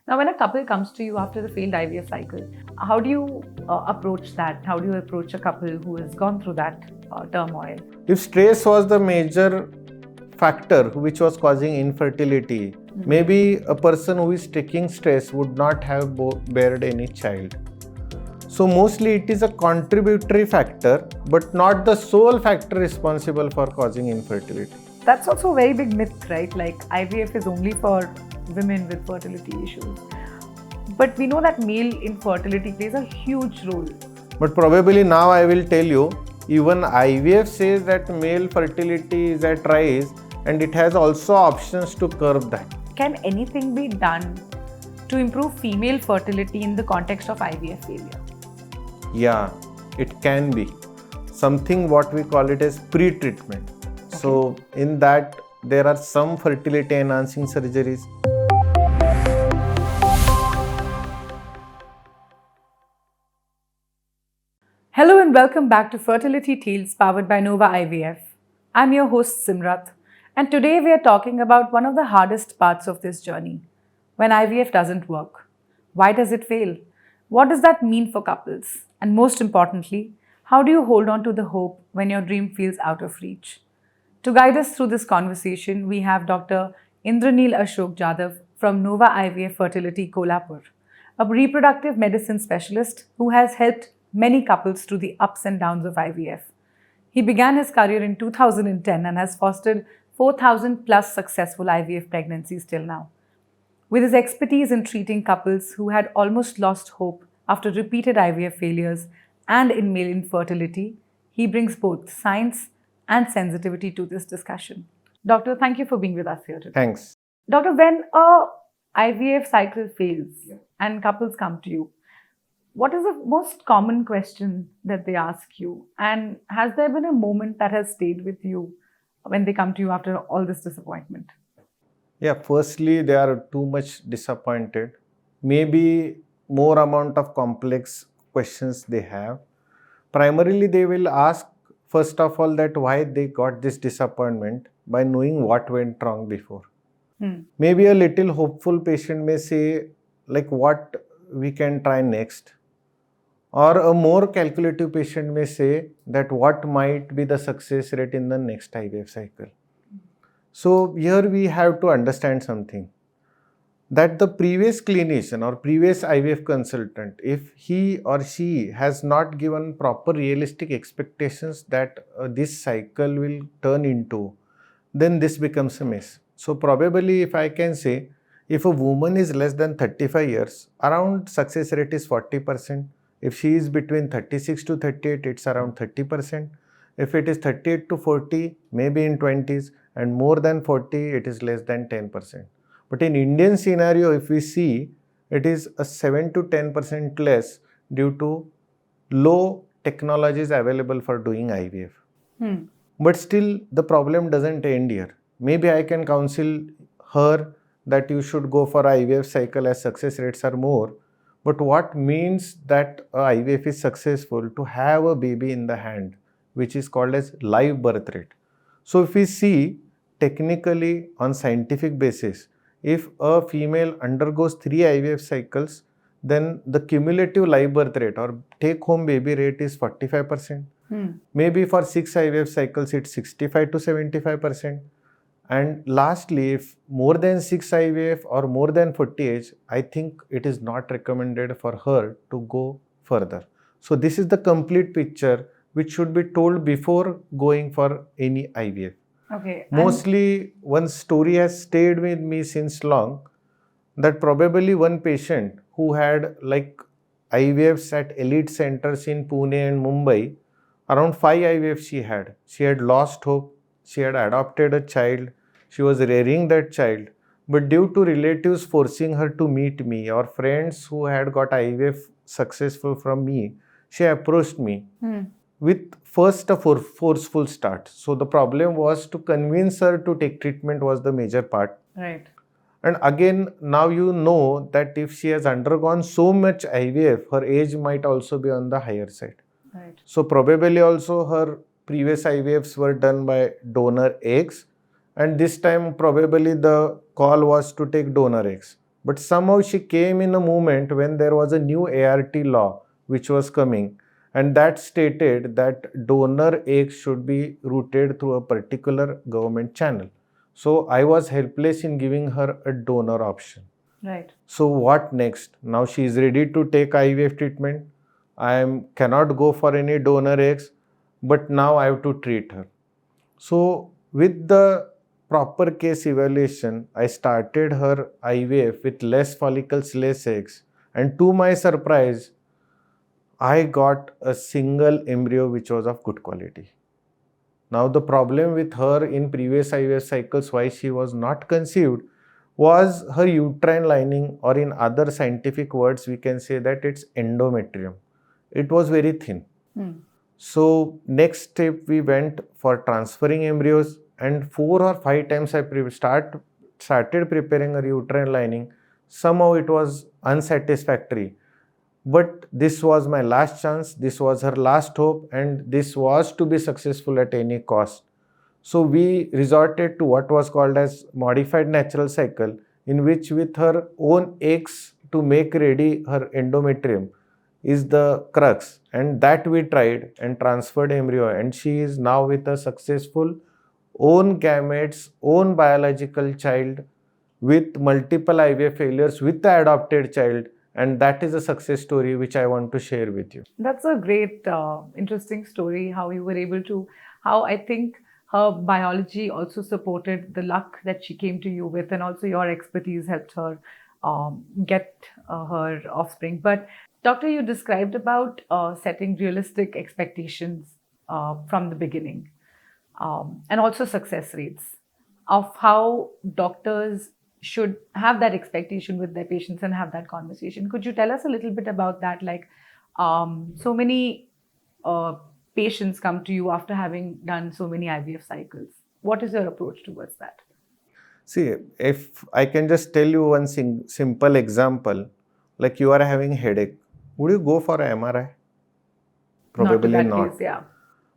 Now, when a couple comes to you after the failed IVF cycle, how do you approach that? How do you approach a couple who has gone through that turmoil? If stress was the major factor which was causing infertility, maybe a person who is taking stress would not have bared any child. So mostly it is a contributory factor, but not the sole factor responsible for causing infertility. That's also a very big myth, right? Like IVF is only for women with fertility issues. But we know that male infertility plays a huge role. But probably now I will tell you, even IVF says that male fertility is at rise and it has also options to curb that. Can anything be done to improve female fertility in the context of IVF failure? Yeah, it can be. Something what we call it as pre-treatment. Okay. So in that there are some fertility enhancing surgeries. Hello and welcome back to Fertility Tales powered by Nova IVF. I'm your host Simrat, and today we are talking about one of the hardest parts of this journey. When IVF doesn't work. Why does it fail? What does that mean for couples? And most importantly, how do you hold on to the hope when your dream feels out of reach? To guide us through this conversation, we have Dr. Indraneel Ashok Jadhav from Nova IVF Fertility, Kolhapur, a reproductive medicine specialist who has helped many couples through the ups and downs of IVF. He began his career in 2010 and has fostered 4,000 plus successful IVF pregnancies till now. With his expertise in treating couples who had almost lost hope after repeated IVF failures and in male infertility, he brings both science and sensitivity to this discussion. Doctor, thank you for being with us here today. Thanks. Doctor, when a IVF cycle fails and couples come to you, what is the most common question that they ask you? And has there been a moment that has stayed with you when they come to you after all this disappointment? Yeah, firstly, they are too much disappointed. Maybe more amount of complex questions they have. Primarily, they will ask, first of all, that why they got this disappointment by knowing what went wrong before. Maybe a little hopeful patient may say, like, what we can try next. Or a more calculative patient may say that what might be the success rate in the next IVF cycle. So here we have to understand something, that the previous clinician or previous IVF consultant, if he or she has not given proper realistic expectations that this cycle will turn into, then this becomes a mess. So probably, if I can say, if a woman is less than 35 years, around success rate is 40%. If she is between 36 to 38, it's around 30%. If it is 38 to 40, maybe in 20s, and more than 40, it is less than 10%. But in Indian scenario, if we see, it is a 7 to 10% less due to low technologies available for doing IVF. But still, the problem doesn't end here. Maybe I can counsel her that you should go for IVF cycle as success rates are more. But what means that IVF is successful? To have a baby in the hand, which is called as live birth rate. So if we see technically on scientific basis, if a female undergoes 3 IVF cycles, then the cumulative live birth rate or take home baby rate is 45%. Maybe for 6 IVF cycles, it's 65 to 75%. And lastly, if more than 6 IVF or more than 40 age, I think it is not recommended for her to go further. So this is the complete picture which should be told before going for any IVF. Okay. Mostly one story has stayed with me since long, that probably one patient who had like IVFs at elite centers in Pune and Mumbai, around 5 IVFs she had. She had lost hope. She had adopted a child. She was rearing that child. But due to relatives forcing her to meet me or friends who had got IVF successful from me, she approached me with first a forceful start. So the problem was to convince her to take treatment was the major part. Right. And again, now you know that if she has undergone so much IVF, her age might also be on the higher side. Right. So probably also her previous IVFs were done by donor eggs, and this time probably the call was to take donor eggs. But somehow she came in a moment when there was a new ART law which was coming, and that stated that donor eggs should be routed through a particular government channel. So I was helpless in giving her a donor option. Right. So what next? Now she is ready to take IVF treatment. Cannot go for any donor eggs, but now I have to treat her. So with the proper case evaluation, I started her IVF with less follicles, less eggs, and to my surprise, I got a single embryo which was of good quality. Now the problem with her in previous IVF cycles, why she was not conceived, was her uterine lining, or in other scientific words we can say that it's endometrium. It was very thin. So next step we went for transferring embryos, and 4 or 5 times I started preparing a uterine lining. Somehow it was unsatisfactory. But this was my last chance, this was her last hope, and this was to be successful at any cost. So we resorted to what was called as modified natural cycle, in which with her own eggs to make ready her endometrium is the crux, and that we tried and transferred embryo, and she is now with a successful own gametes, own biological child with multiple IVF failures with the adopted child, and that is a success story which I want to share with you. That's a great, interesting story, how you were able to, how I think her biology also supported the luck that she came to you with, and also your expertise helped her get her offspring. But Doctor, you described about setting realistic expectations from the beginning, and also success rates of how doctors should have that expectation with their patients and have that conversation. Could you tell us a little bit about that? Like, so many patients come to you after having done so many IVF cycles. What is your approach towards that? See, if I can just tell you one simple example, like you are having headache, would you go for an MRI? Probably not. Case, yeah.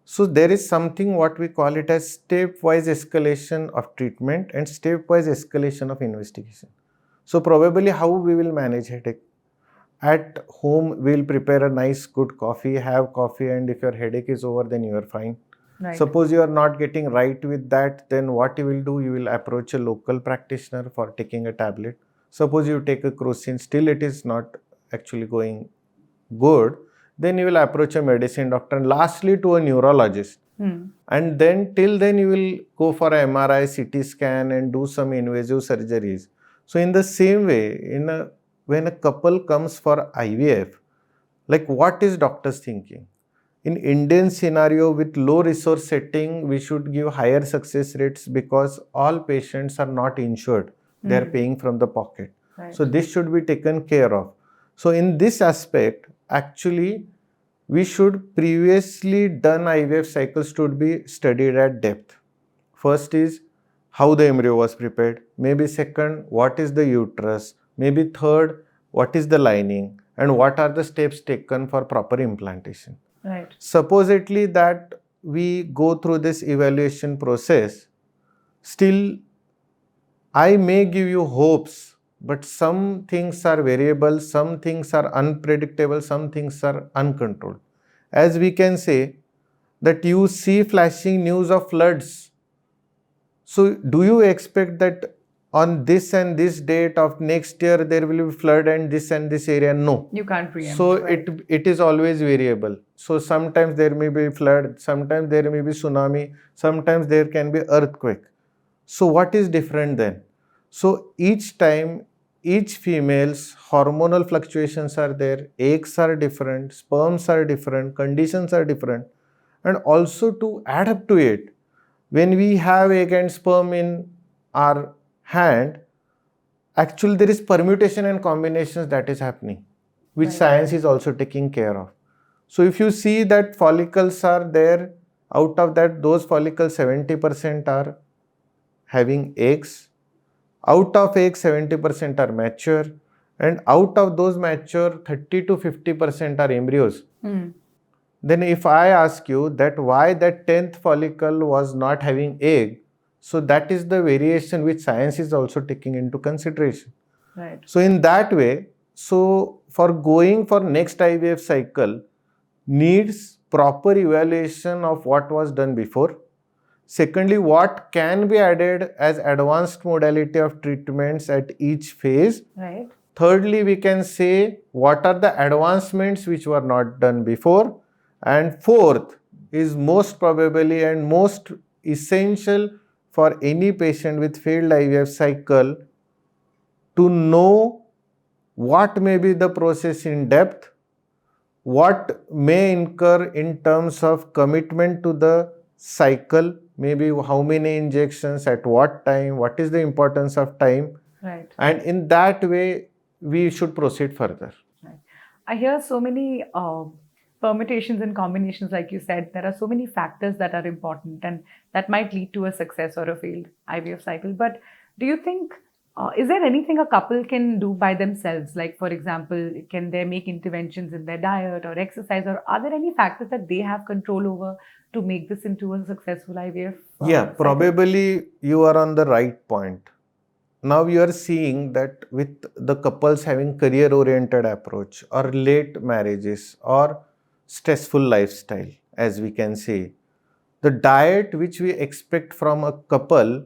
So there is something what we call it as stepwise escalation of treatment and stepwise escalation of investigation. So probably how we will manage headache. At home, we will prepare a nice good coffee, have coffee, and if your headache is over, then you are fine. Right. Suppose you are not getting right with that, then what you will do, you will approach a local practitioner for taking a tablet. Suppose you take a crocin, still it is not actually going good, then you will approach a medicine doctor, and lastly to a neurologist. And then till then you will go for a MRI, CT scan, and do some invasive surgeries. So in the same way, when a couple comes for IVF, like what is doctors thinking? In Indian scenario with low resource setting, we should give higher success rates because all patients are not insured. They are paying from the pocket. Right. So this should be taken care of. So in this aspect, actually, we should previously done IVF cycles should be studied at depth. First is how the embryo was prepared. Maybe second, what is the uterus. Maybe third, what is the lining, and what are the steps taken for proper implantation. Right. Supposedly that we go through this evaluation process, still I may give you hopes, but some things are variable, some things are unpredictable, some things are uncontrolled. As we can say that you see flashing news of floods. So do you expect that on this and this date of next year there will be flood and this area? No. You can't preempt. So right. it is always variable. So sometimes there may be flood, sometimes there may be tsunami, sometimes there can be earthquake. So what is different then? So each time, each female's hormonal fluctuations are there, eggs are different, sperms are different, conditions are different. And also to add up to it, when we have egg and sperm in our hand, actually there is permutation and combinations that is happening, which Right. science is also taking care of. So if you see that follicles are there, out of that, those follicles 70% are having eggs. Out of eggs, 70% are mature, and out of those mature, 30 to 50% are embryos. Then if I ask you that why that 10th follicle was not having egg, so that is the variation which science is also taking into consideration. Right. So in that way, so for going for next IVF cycle needs proper evaluation of what was done before. Secondly, what can be added as advanced modality of treatments at each phase. Right. Thirdly, we can say what are the advancements which were not done before. And fourth is most probably and most essential for any patient with failed IVF cycle to know what may be the process in depth, what may incur in terms of commitment to the cycle, maybe how many injections at what time, what is the importance of time, Right. and in that way we should proceed further. Right. I hear so many permutations and combinations, like you said. There are so many factors that are important and that might lead to a success or a failed IVF cycle. But do you think, is there anything a couple can do by themselves? Like, for example, can they make interventions in their diet or exercise, or are there any factors that they have control over to make this into a successful IVF? Yeah, cycle? probably you are on the right point. Now you are seeing that with the couples having career oriented approach or late marriages or stressful lifestyle, as we can say, the diet which we expect from a couple,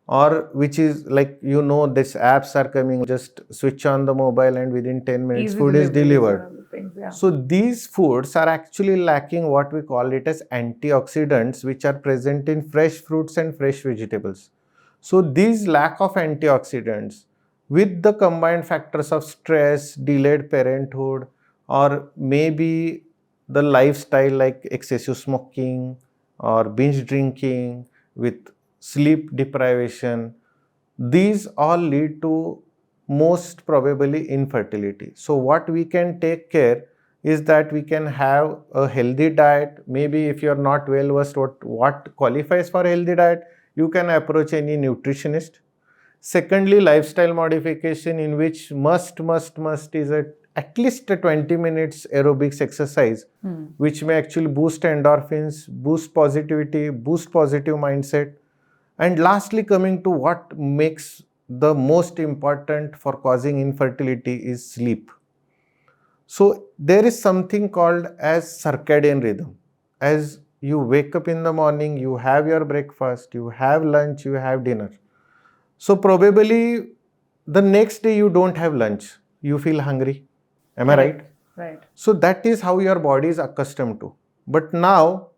or which is like, these apps are coming, just switch on the mobile and within 10 minutes Easy food is deliveries and delivered. other things, yeah. So these foods are actually lacking what we call it as antioxidants, which are present in fresh fruits and fresh vegetables. So these lack of antioxidants with the combined factors of stress, delayed parenthood, or maybe the lifestyle like excessive smoking or binge drinking with sleep deprivation, these all lead to most probably infertility. So what we can take care is that we can have a healthy diet. Maybe if you are not well versed what qualifies for healthy diet, you can approach any nutritionist. Secondly, lifestyle modification, in which must is at least a 20 minutes aerobics exercise, which may actually boost endorphins, boost positivity, boost positive mindset. And lastly, coming to what makes the most important for causing infertility is sleep. So there is something called as circadian rhythm. As you wake up in the morning, you have your breakfast, you have lunch, you have dinner. So probably the next day you don't have lunch, you feel hungry. Am I right? Right. So that is how your body is accustomed to. But now,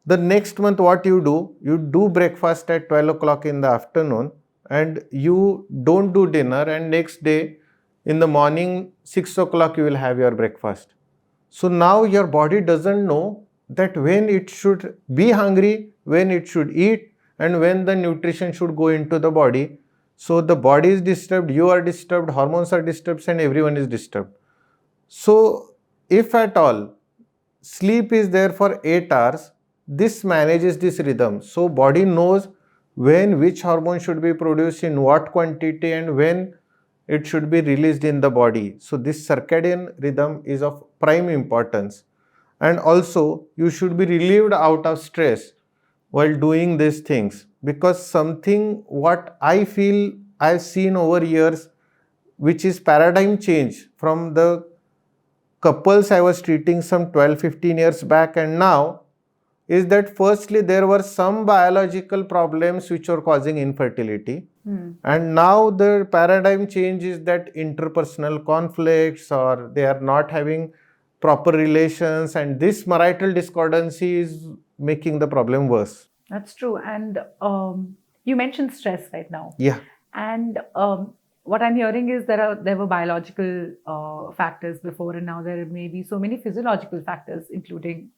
the next month what you do breakfast at 12 o'clock in the afternoon and you don't do dinner, and next day in the morning 6 o'clock you will have your breakfast. So now your body doesn't know that when it should be hungry, when it should eat, and when the nutrition should go into the body. So the body is disturbed, you are disturbed, hormones are disturbed, and everyone is disturbed. So if at all sleep is there for 8 hours, this manages this rhythm. So body knows when which hormone should be produced in what quantity and when it should be released in the body. So this circadian rhythm is of prime importance. And also you should be relieved out of stress while doing these things, because something what I feel I've seen over years, which is paradigm change from the couples I was treating some 12-15 years back and now, is that firstly there were some biological problems which were causing infertility. And now the paradigm change is that interpersonal conflicts, or they are not having proper relations, and this marital discordancy is making the problem worse. That's true. And you mentioned stress right now. Yeah. And what I'm hearing is there were biological factors before, and now there may be so many physiological factors, including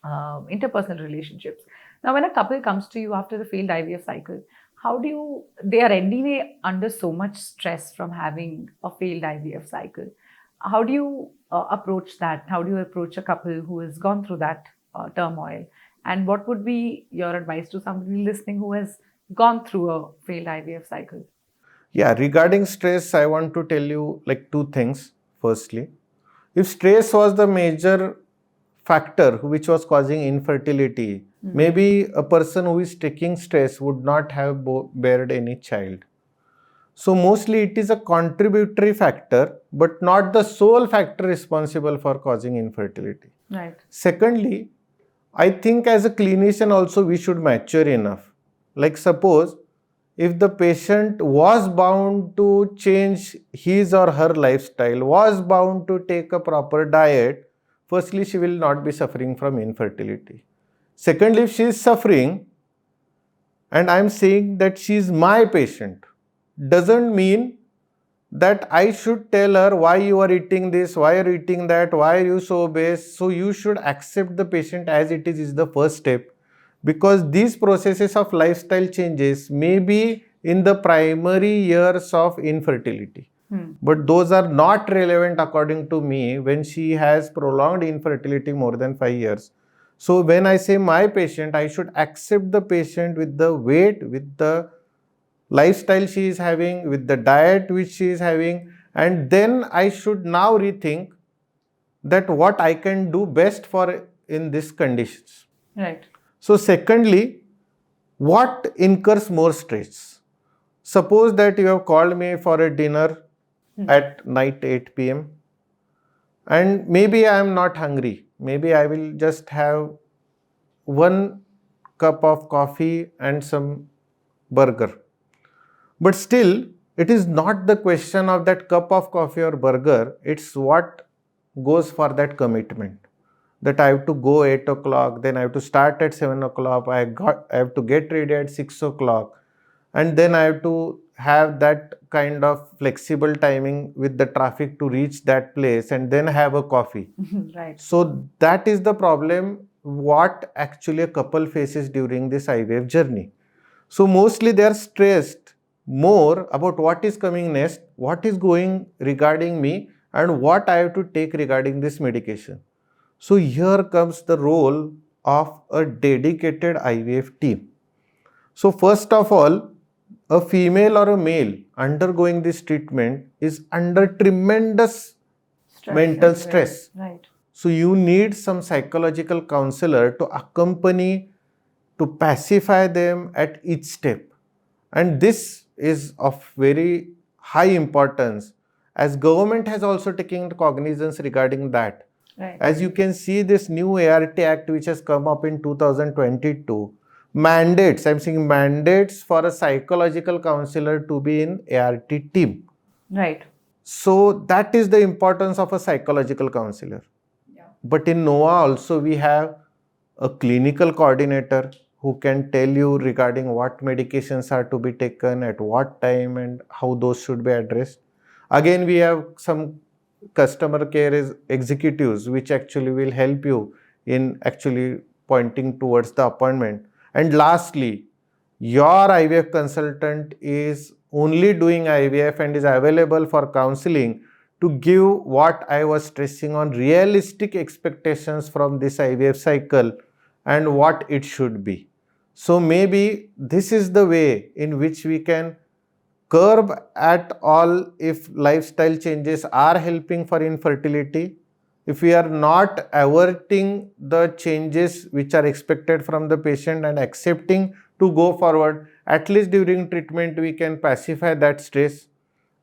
interpersonal relationships. Now, when a couple comes to you after the failed IVF cycle, they are anyway under so much stress from having a failed IVF cycle. How do you approach that? How do you approach a couple who has gone through that turmoil? And what would be your advice to somebody listening who has gone through a failed IVF cycle? Yeah, regarding stress, I want to tell you like two things. Firstly, if stress was the major factor which was causing infertility, maybe a person who is taking stress would not have bared any child. So mostly it is a contributory factor, but not the sole factor responsible for causing infertility. Right. Secondly, I think as a clinician also we should mature enough. Like suppose if the patient was bound to change his or her lifestyle, was bound to take a proper diet, firstly she will not be suffering from infertility. Secondly, if she is suffering and I am saying that she is my patient, doesn't mean that I should tell her why you are eating this, why you are eating that, why are you so obese. So you should accept the patient as it is the first step, because these processes of lifestyle changes may be in the primary years of infertility. But those are not relevant according to me when she has prolonged infertility more than 5 years. So when I say my patient, I should accept the patient with the weight, with the lifestyle she is having, with the diet which she is having, and then I should now rethink that what I can do best for in these conditions. Right. So secondly, what incurs more stress? Suppose that you have called me for a dinner at night 8 p.m. and maybe I am not hungry. Maybe I will just have 1 cup of coffee and some burger. But still, it is not the question of that cup of coffee or burger, it's what goes for that commitment. That I have to go 8 o'clock, then I have to start at 7 o'clock, I have to get ready at 6 o'clock, and then I have to have that kind of flexible timing with the traffic to reach that place and then have a coffee. Right. So that is the problem what actually a couple faces during this IVF journey. So mostly they are stressed more about what is coming next, what is going regarding me, and what I have to take regarding this medication. So here comes the role of a dedicated IVF team. So first of all, a female or a male undergoing this treatment is under tremendous mental stress. Right. So you need some psychological counselor to accompany, to pacify them at each step. And this is of very high importance, as government has also taken cognizance regarding that. Right. As you can see, this new ART Act which has come up in 2022 mandates, I'm saying mandates for a psychological counselor to be in ART team. Right. So that is the importance of a psychological counselor. Yeah. But in Nova also we have a clinical coordinator who can tell you regarding what medications are to be taken, at what time, and how those should be addressed. Again, we have some customer care executives which actually will help you in actually pointing towards the appointment. And lastly, your IVF consultant is only doing IVF and is available for counseling to give what I was stressing on, realistic expectations from this IVF cycle and what it should be. So maybe this is the way in which we can curb at all if lifestyle changes are helping for infertility. If we are not averting the changes which are expected from the patient and accepting to go forward, at least during treatment we can pacify that stress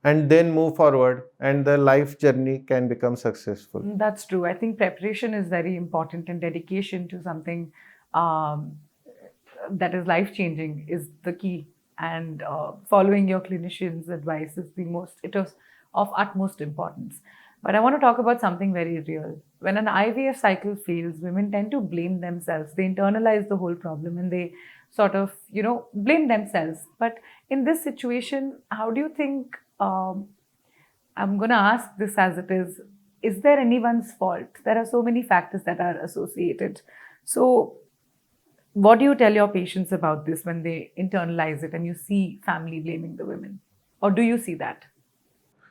and then move forward, and the life journey can become successful. That's true. I think preparation is very important, and dedication to something that is life changing is the key. And following your clinician's advice is it is of utmost importance. But I want to talk about something very real. When an IVF cycle fails, women tend to blame themselves. They internalize the whole problem and they sort of, blame themselves. But in this situation, how do you think, I'm going to ask this as it is there anyone's fault? There are so many factors that are associated. So what do you tell your patients about this when they internalize it and you see family blaming the women? Or do you see that?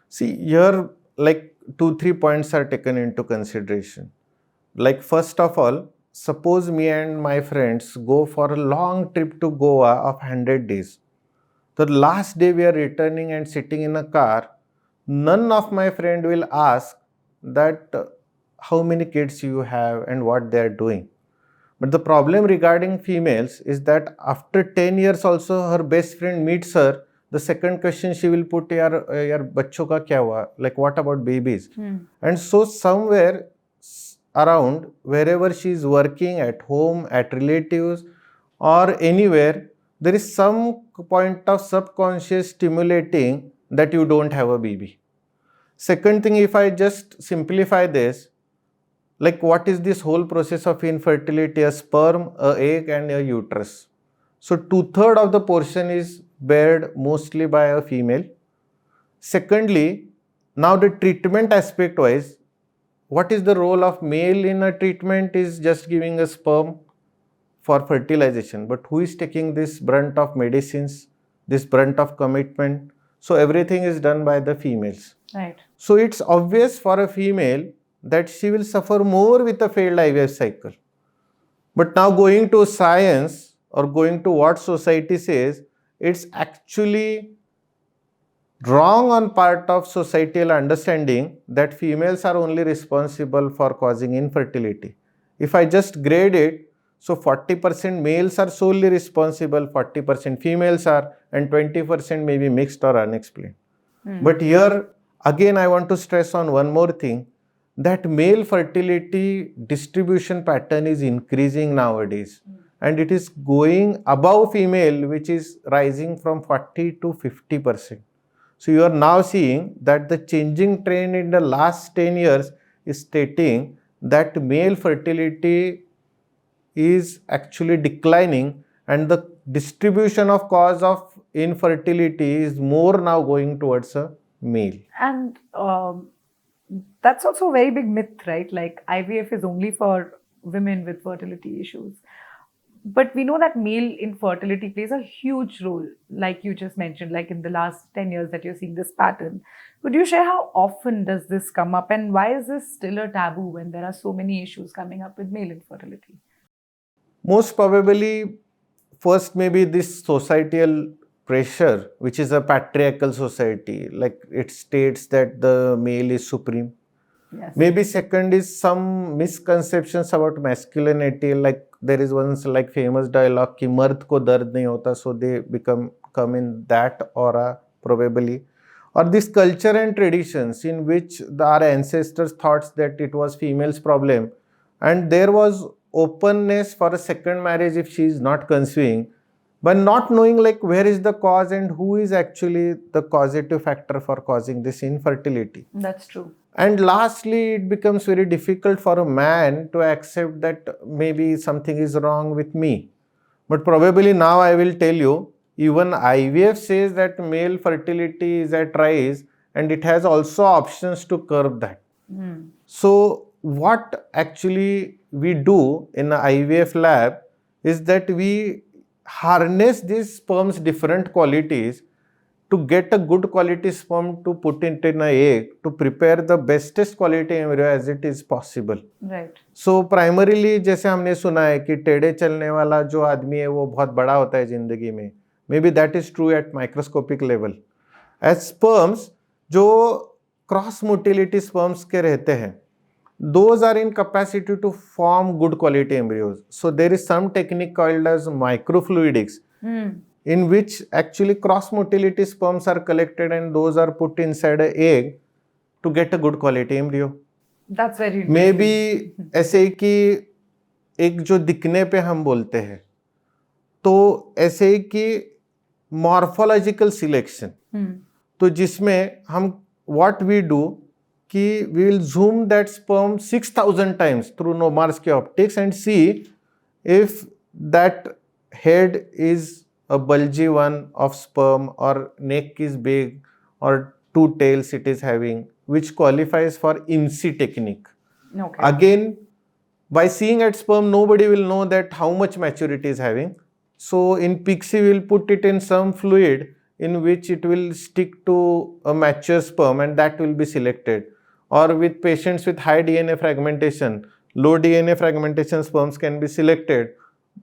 See, here like 2-3 points are taken into consideration. Like first of all, suppose me and my friends go for a long trip to Goa of 100 days. The last day we are returning and sitting in a car, none of my friend will ask that how many kids you have and what they are doing. But the problem regarding females is that after 10 years also her best friend meets her the second question she will put, yaar bachcho ka kya hua? Like what about babies? And so somewhere around, wherever she is working, at home, at relatives, or anywhere, there is some point of subconscious stimulating that you don't have a baby. Second thing, if I just simplify this, like what is this whole process of infertility? A sperm, a egg, and a uterus. So 2/3 of the portion is bared mostly by a female. Secondly, now the treatment aspect wise, what is the role of male in a treatment is just giving a sperm for fertilization. But who is taking this brunt of medicines, this brunt of commitment? So everything is done by the females. Right. So it's obvious for a female that she will suffer more with a failed IVF cycle. But now going to science or going to what society says, it's actually wrong on part of societal understanding that females are only responsible for causing infertility. If I just grade it, so 40% males are solely responsible, 40% females are, and 20% may be mixed or unexplained. But here, again, I want to stress on one more thing, that male fertility distribution pattern is increasing nowadays. And it is going above female, which is rising from 40 to 50%. So you are now seeing that the changing trend in the last 10 years is stating that male fertility is actually declining, and the distribution of cause of infertility is more now going towards a male. And that's also a very big myth, right? Like IVF is only for women with fertility issues. But we know that male infertility plays a huge role, like you just mentioned, like in the last 10 years that you're seeing this pattern. Could you share how often does this come up, and why is this still a taboo when there are so many issues coming up with male infertility? Most probably, first maybe this societal pressure, which is a patriarchal society, like it states that the male is supreme. Yes. Maybe second is some misconceptions about masculinity, like there is one like famous dialogue ki mard ko dard nahi hota, so they come in that aura probably. Or this culture and traditions in which our ancestors thought that it was female's problem, and there was openness for a second marriage if she is not conceiving, but not knowing like where is the cause and who is actually the causative factor for causing this infertility. That's true. And lastly, it becomes very difficult for a man to accept that maybe something is wrong with me. But probably now I will tell you, even IVF says that male fertility is at rise, and it has also options to curb that. So what actually we do in an IVF lab is that we harness these sperm's different qualities to get a good quality sperm to put it in an egg to prepare the bestest quality embryo as it is possible. Right. So primarily जैसे हमने सुना है कि टेढ़े चलने वाला जो आदमी है वो बहुत बड़ा होता है जिंदगी में. Maybe that is true at microscopic level. As sperms जो cross motility sperms के रहते हैं, those are in capacity to form good quality embryos. So there is some technique called as microfluidics, in which actually cross motility sperms are collected and those are put inside an egg to get a good quality embryo. That's very interesting. Maybe ऐसे कि एक जो दिखने पे हम बोलते हैं, तो ऐसे कि morphological selection, तो जिसमें हम what we do कि we will zoom that sperm 6,000 times through Nomarski optics and see if that head is a bulgy one of sperm or neck is big or two tails it is having, which qualifies for IMSI technique. Okay. Again, by seeing at sperm, nobody will know that how much maturity is having. So in PIXI, we will put it in some fluid in which it will stick to a mature sperm and that will be selected. Or with patients with high DNA fragmentation, low DNA fragmentation sperms can be selected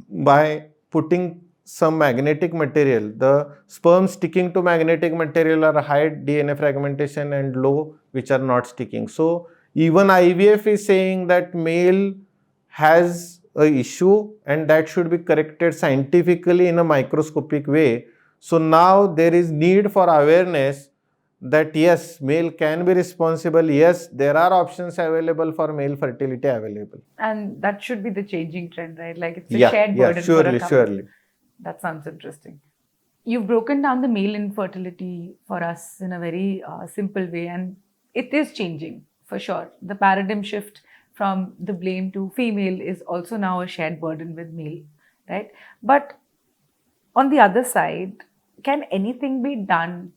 by putting some magnetic material. The sperms sticking to magnetic material are high DNA fragmentation and low which are not sticking. So even IVF is saying that male has an issue and that should be corrected scientifically in a microscopic way So now there is need for awareness that yes, male can be responsible. Yes, there are options available for male fertility available. And that should be the changing trend, right? Like it's a shared Yeah, burden for a surely, couple. surely. That sounds interesting. You've broken down the male infertility for us in a very simple way, and it is changing for sure. The paradigm shift from the blame to female is also now a shared burden with male, right? But on the other side, can anything be done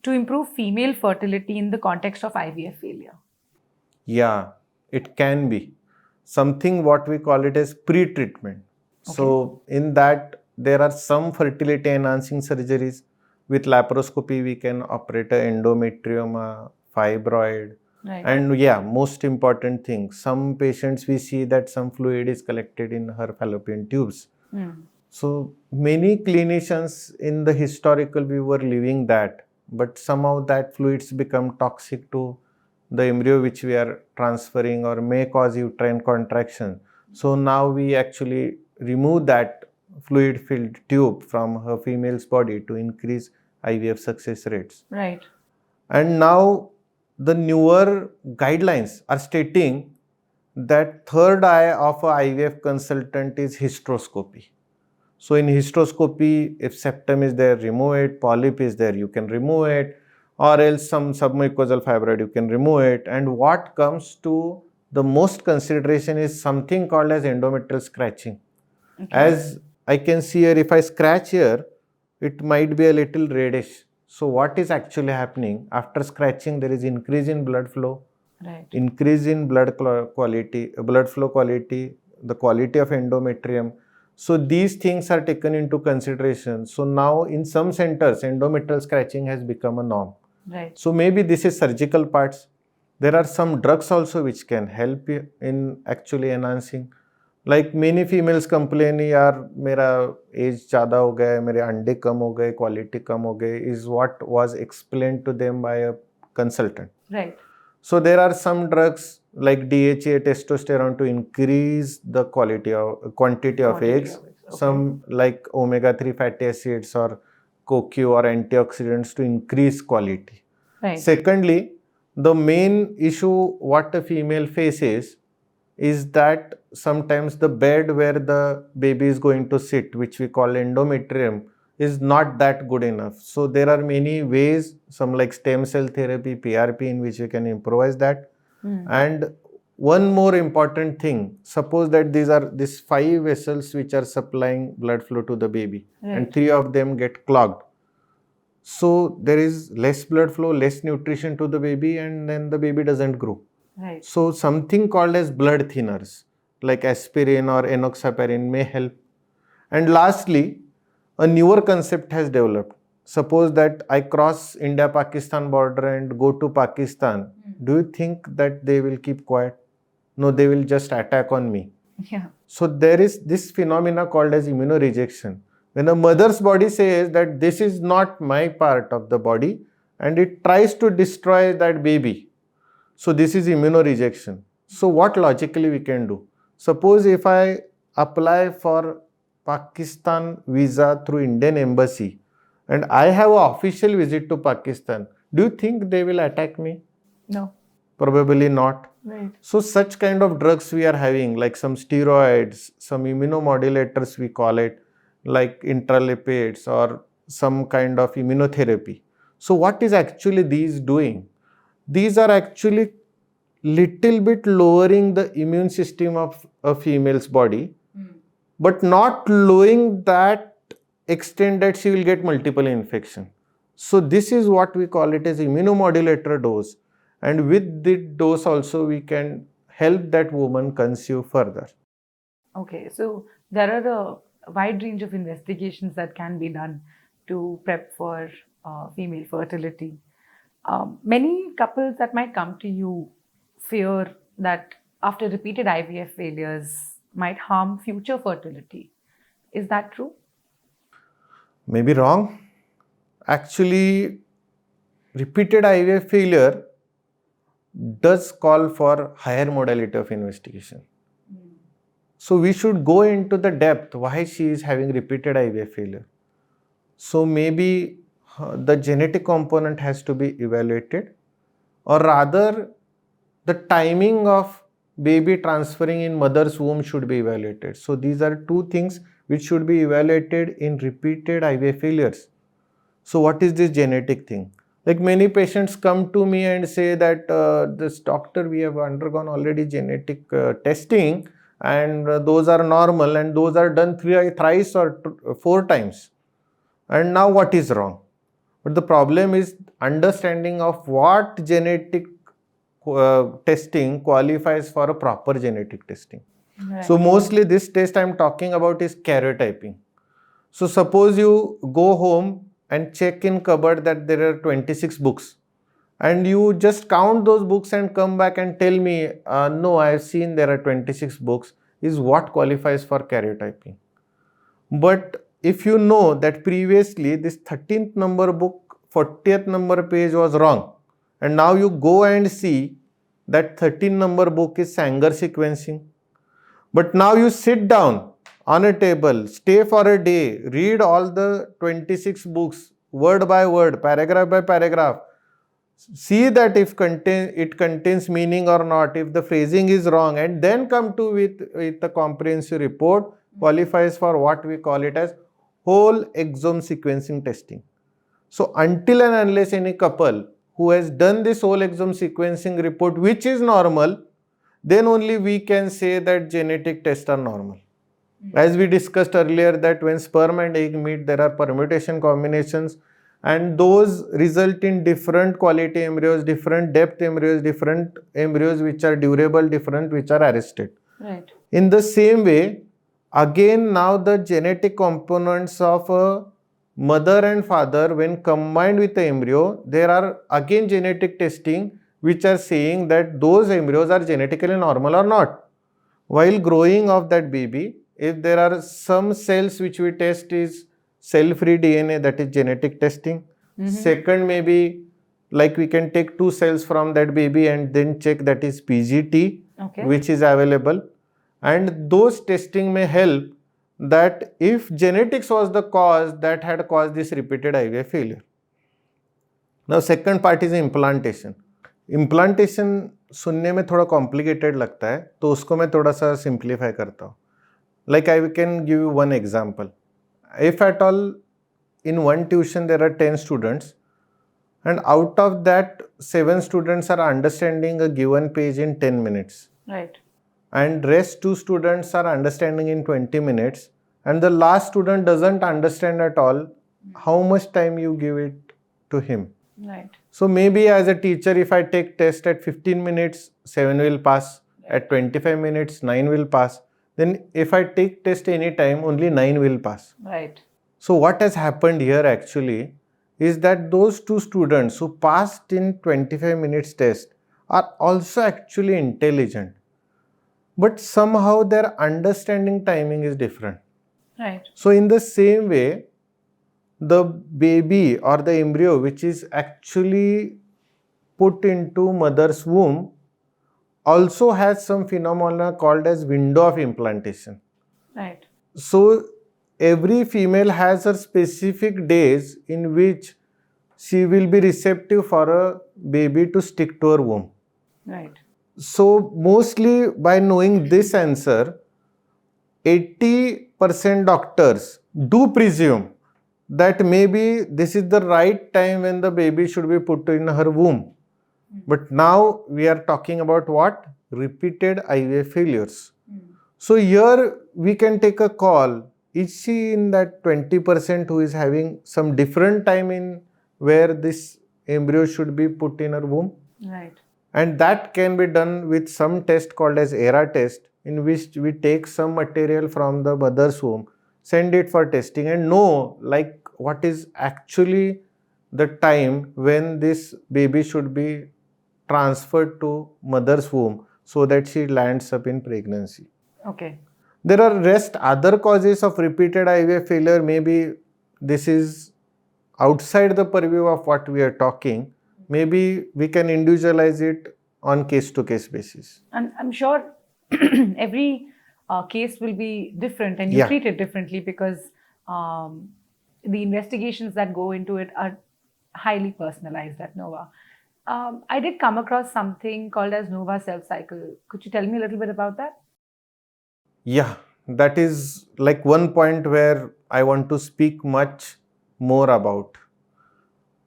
to improve female fertility in the context of IVF failure? Yeah, it can be something what we call it as pre-treatment. Okay. So in that there are some fertility enhancing surgeries. With laparoscopy we can operate a endometrioma, fibroid, Right. and yeah, most important thing, some patients we see that some fluid is collected in her fallopian tubes. So many clinicians in the historical we were leaving that, but somehow that fluids become toxic to the embryo which we are transferring or may cause uterine contraction. So now we actually remove that fluid filled tube from her female's body to increase IVF success rates. Right. And now the newer guidelines are stating that third eye of a IVF consultant is hysteroscopy. So in hysteroscopy, if septum is there, remove it, polyp is there, you can remove it, or else some submucosal fibroid, you can remove it. And what comes to the most consideration is something called as endometrial scratching. Okay. As I can see here, if I scratch here, it might be a little reddish. So what is actually happening? After scratching, there is increase in blood flow, Right. increase in blood flow quality, the quality of endometrium. So these things are taken into consideration. So now in some centers, endometrial scratching has become a norm. Right. So maybe this is surgical parts. There are some drugs also which can help in actually enhancing. Like many females complain, यार मेरा age ज़्यादा हो गया है, मेरे अंडे कम हो गए, quality कम हो गए, is what was explained to them by a consultant. Right. So there are some drugs like DHA, testosterone to increase the quantity of eggs. Okay. Some like omega-3 fatty acids or CoQ or antioxidants to increase quality. Right. Secondly, the main issue what a female faces is that sometimes the bed where the baby is going to sit, which we call endometrium, is not that good enough. So there are many ways, some like stem cell therapy, PRP, in which we can improvise that. And one more important thing, suppose that these 5 vessels which are supplying blood flow to the baby, and 3 of them get clogged. So there is less blood flow, less nutrition to the baby, and then the baby doesn't grow. Right. So something called as blood thinners like aspirin or enoxaparin may help. And lastly, a newer concept has developed. Suppose that I cross India-Pakistan border and go to Pakistan. Do you think that they will keep quiet? No, they will just attack on me. Yeah. So there is this phenomena called as immunorejection. When a mother's body says that this is not my part of the body and it tries to destroy that baby. So this is immunorejection. So what logically we can do? Suppose if I apply for Pakistan visa through Indian embassy and I have an official visit to Pakistan, do you think they will attack me? No. Probably not. Right. So such kind of drugs we are having, like some steroids, some immunomodulators we call it, like intralipids or some kind of immunotherapy. So what is actually these doing? These are actually little bit lowering the immune system of a female's body, but not lowering that extent that she will get multiple infection. So this is what we call it as immunomodulator dose. And with the dose also we can help that woman conceive further. Okay, so there are a wide range of investigations that can be done to prep for female fertility. Many couples that might come to you fear that after repeated IVF failures might harm future fertility. Is that true? Maybe wrong. Actually, repeated IVF failure does call for higher modality of investigation. So we should go into the depth why she is having repeated IVF failure. So maybe the genetic component has to be evaluated, or rather the timing of baby transferring in mother's womb should be evaluated. So these are two things which should be evaluated in repeated IVF failures. So what is this genetic thing? Like many patients come to me and say that this doctor, we have undergone already genetic testing, and those are normal, and those are done thrice or four times. And now what is wrong? But the problem is understanding of what genetic testing qualifies for a proper genetic testing. Right. So mostly this test I am talking about is karyotyping. So suppose you go home and check in cupboard that there are 26 books, and you just count those books and come back and tell me, no, I have seen there are 26 books, is what qualifies for karyotyping. But if you know that previously this 13th number book, 40th number page was wrong, and now you go and see that 13 number book is Sanger sequencing, but now you sit down on a table, stay for a day, read all the 26 books word by word, paragraph by paragraph, see that if it contains meaning or not, if the phrasing is wrong, and then come to with a comprehensive report, qualifies for what we call it as whole exome sequencing testing. So until and unless any couple who has done this whole exome sequencing report, which is normal, then only we can say that genetic tests are normal. As we discussed earlier, that when sperm and egg meet, there are permutation combinations, and those result in different quality embryos, different depth embryos, different embryos which are durable, different which are arrested. Right. In the same way, again now the genetic components of a mother and father, when combined with the embryo, there are again genetic testing which are saying that those embryos are genetically normal or not. While growing of that baby, if there are some cells which we test is cell-free DNA, that is genetic testing. Second, maybe like we can take two cells from that baby and then check, that is PGT, which is available. And those testing may help that if genetics was the cause that had caused this repeated IVF failure. Now second part is implantation. Implantation सुनने में थोड़ा complicated लगता है, तो उसको मैं थोड़ा सा simplify करता हूँ. Like I can give you one example. If at all in one tuition there are 10 students, and out of that 7 students are understanding a given page in 10 minutes. Right. And rest 2 students are understanding in 20 minutes, and the last student doesn't understand at all, how much time you give it to him? Right. So maybe as a teacher, if I take test at 15 minutes, 7 will pass. At 25 minutes, 9 will pass. Then if I take test any time, only 9 will pass. Right. So what has happened here actually is that those 2 students who passed in 25 minutes test are also actually intelligent, but somehow their understanding timing is different. Right. So in the same way, the baby or the embryo which is actually put into mother's womb also has some phenomena called as window of implantation. Right. So every female has her specific days in which she will be receptive for a baby to stick to her womb. Right. So mostly by knowing this answer, 80% doctors do presume that maybe this is the right time when the baby should be put in her womb. But now we are talking about what? Repeated IVF failures. So here we can take a call. Is she in that 20% who is having some different time in where this embryo should be put in her womb? Right. And that can be done with some test called as ERA test, in which we take some material from the mother's womb, send it for testing, and know like what is actually the time when this baby should be transferred to mother's womb so that she lands up in pregnancy. Okay. There are other causes of repeated IVF failure. Maybe this is outside the purview of what we are talking. Maybe we can individualize it on case-to-case basis. And I'm sure every case will be different, and you Yeah. treat it differently because the investigations that go into it are highly personalized at Nova. I did come across something called as Nova Self Cycle. Could you tell me a little bit about that? Yeah, that is like one point where I want to speak much more about.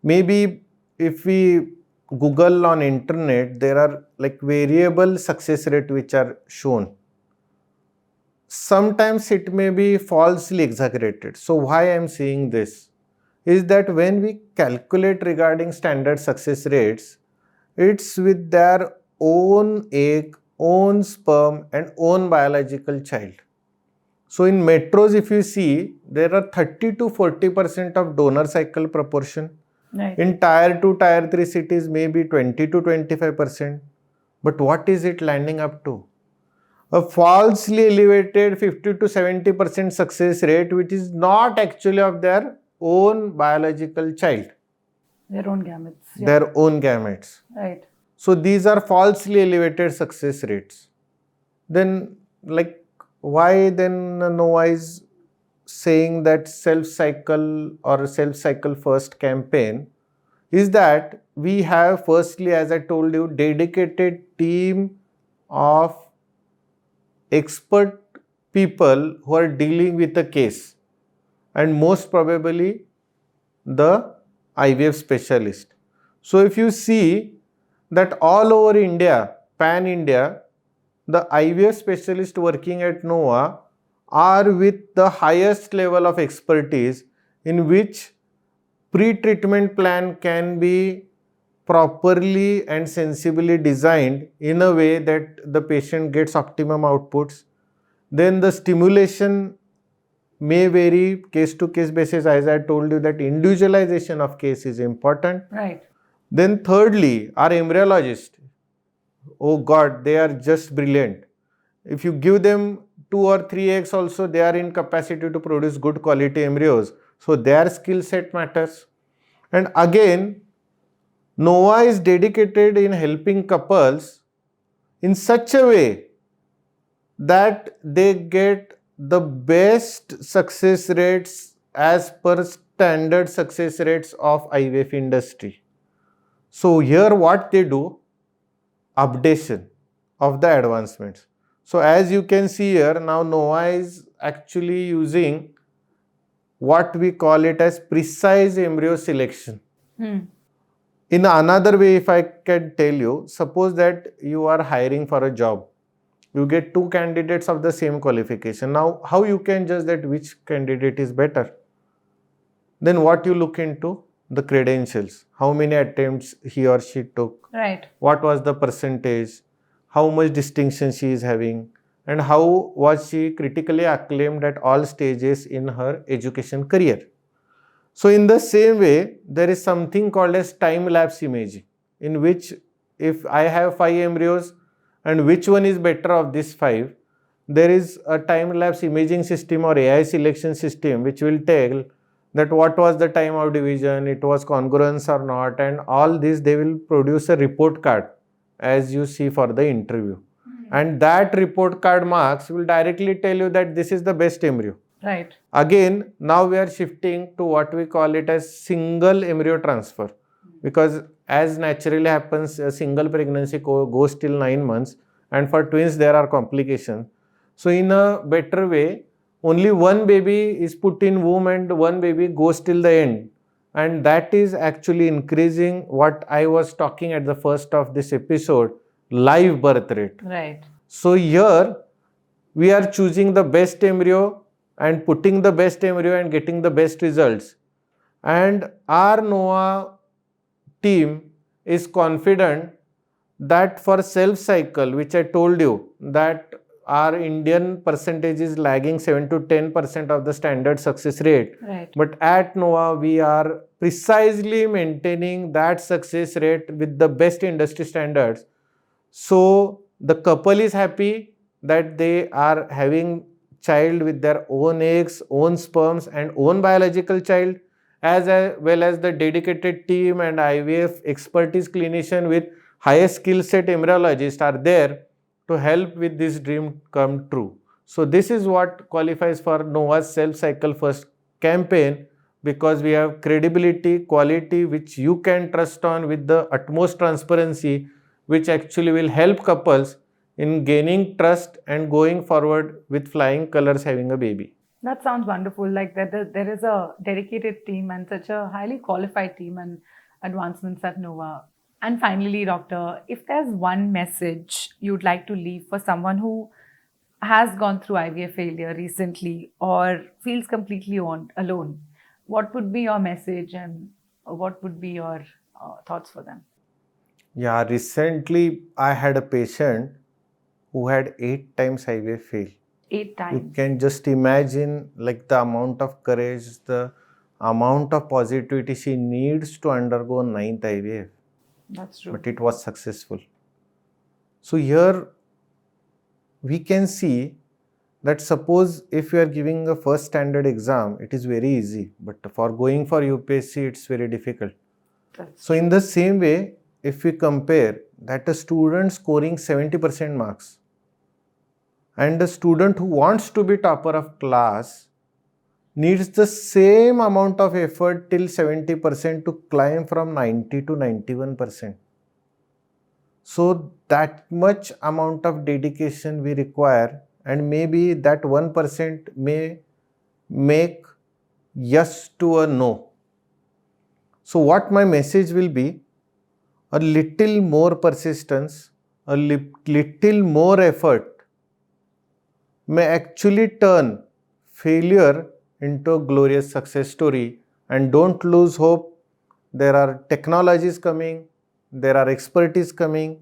Maybe if we Google on internet, there are like variable success rate which are shown. Sometimes it may be falsely exaggerated. So why I am saying this is that when we calculate regarding standard success rates, it's with their own egg, own sperm and own biological child. So in metros, if you see, there are 30 to 40% of donor cycle proportion. Right. In tier 2, tier 3 cities, maybe 20 to 25%. But what is it landing up to? A falsely elevated 50 to 70% success rate, which is not actually of their own biological child. Their own gametes. Yeah. Their own gametes. Right. So these are falsely elevated success rates. Then like why then Nova is saying that self-cycle or self-cycle first campaign is that we have firstly, as I told you, dedicated team of expert people who are dealing with the case, and most probably the IVF specialist. So if you see that all over India, pan India, the IVF specialists working at Nova are with the highest level of expertise in which pre-treatment plan can be properly and sensibly designed in a way that the patient gets optimum outputs. Then the stimulation may vary case to case basis, as I told you that individualization of case is important. Right. Then thirdly, our embryologist, oh God, they are just brilliant. If you give them 2 or 3 eggs also, they are in capacity to produce good quality embryos. So their skill set matters. And again, Nova is dedicated in helping couples in such a way that they get the best success rates as per standard success rates of IVF industry. So here what they do, updation of the advancements. So as you can see here, now Nova is actually using what we call it as precise embryo selection. In another way, if I can tell you, suppose that you are hiring for a job. You get 2 candidates of the same qualification. Now, how you can judge that which candidate is better? Then what you look into? The credentials. How many attempts he or she took? Right. What was the percentage? How much distinction she is having? And how was she critically acclaimed at all stages in her education career? So in the same way, there is something called as time-lapse imaging, in which if I have 5 embryos and which one is better of these 5, there is a time-lapse imaging system or AI selection system which will tell that what was the time of division, it was congruence or not, and all this they will produce a report card as you see for the interview. And that report card marks will directly tell you that this is the best embryo. Right. Again, now we are shifting to what we call it as single embryo transfer, because as naturally happens, a single pregnancy goes till 9 months, and for twins there are complications. So in a better way, only one baby is put in womb and one baby goes till the end, and that is actually increasing what I was talking at the first of this episode, live birth rate. Right. So here we are choosing the best embryo and putting the best embryo and getting the best results. And our Nova team is confident that for self cycle, which I told you that our Indian percentage is lagging 7 to 10% of the standard success rate. Right. But at Nova, we are precisely maintaining that success rate with the best industry standards. So the couple is happy that they are having child with their own eggs, own sperms and own biological child, as well as the dedicated team and IVF expertise clinician with highest skill set embryologist are there to help with this dream come true. So this is what qualifies for Nova's self cycle first campaign, because we have credibility, quality which you can trust on with the utmost transparency, which actually will help couples in gaining trust and going forward with flying colors having a baby. That sounds wonderful. Like that, there is a dedicated team and such a highly qualified team and advancements at Nova. And finally, Doctor, if there's one message you'd like to leave for someone who has gone through IVF failure recently or feels completely alone, what would be your message and what would be your thoughts for them? Yeah, recently I had a patient who had 8 times IVF fail. 8 You times. can just imagine like the amount of courage, the amount of positivity she needs to undergo 9th IVF. That's true. But it was successful. So here we can see that suppose if you are giving a first standard exam, it is very easy, but for going for UPSC, it's very difficult. So in the same way, if we compare that a student scoring 70% marks and a student who wants to be topper of class needs the same amount of effort till 70% to climb from 90 to 91%. So that much amount of dedication we require, and maybe that 1% may make yes to a no. So what my message will be, a little more persistence, a little more effort may actually turn failure into a glorious success story. And don't lose hope. There are technologies coming, there are expertise coming,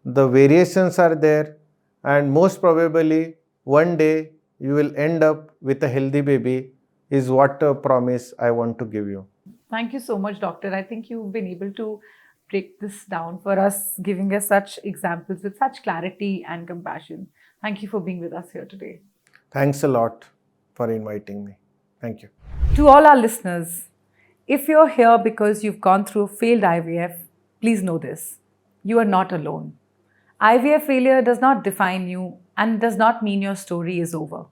the variations are there, and most probably one day you will end up with a healthy baby, is what a promise I want to give you. Thank you so much, Doctor. I think you've been able to break this down for us, giving us such examples with such clarity and compassion. Thank you for being with us here today. Thanks a lot for inviting me. Thank you. To all our listeners, if you're here because you've gone through a failed IVF, please know this: you are not alone. IVF failure does not define you and does not mean your story is over.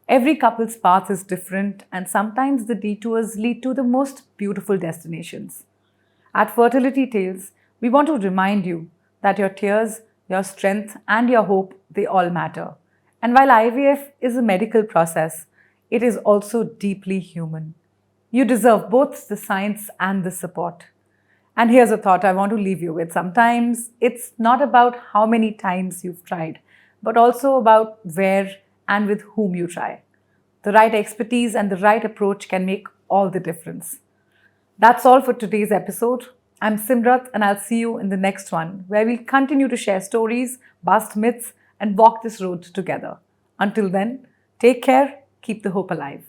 Every couple's path is different, and sometimes the detours lead to the most beautiful destinations. At Fertility Tales, we want to remind you that your tears, your strength, and your hope, they all matter. And while IVF is a medical process, it is also deeply human. You deserve both the science and the support. And here's a thought I want to leave you with. Sometimes it's not about how many times you've tried, but also about where and with whom you try. The right expertise and the right approach can make all the difference. That's all for today's episode. I'm Simrat, and I'll see you in the next one, where we'll continue to share stories, bust myths, and walk this road together. Until then, take care, keep the hope alive.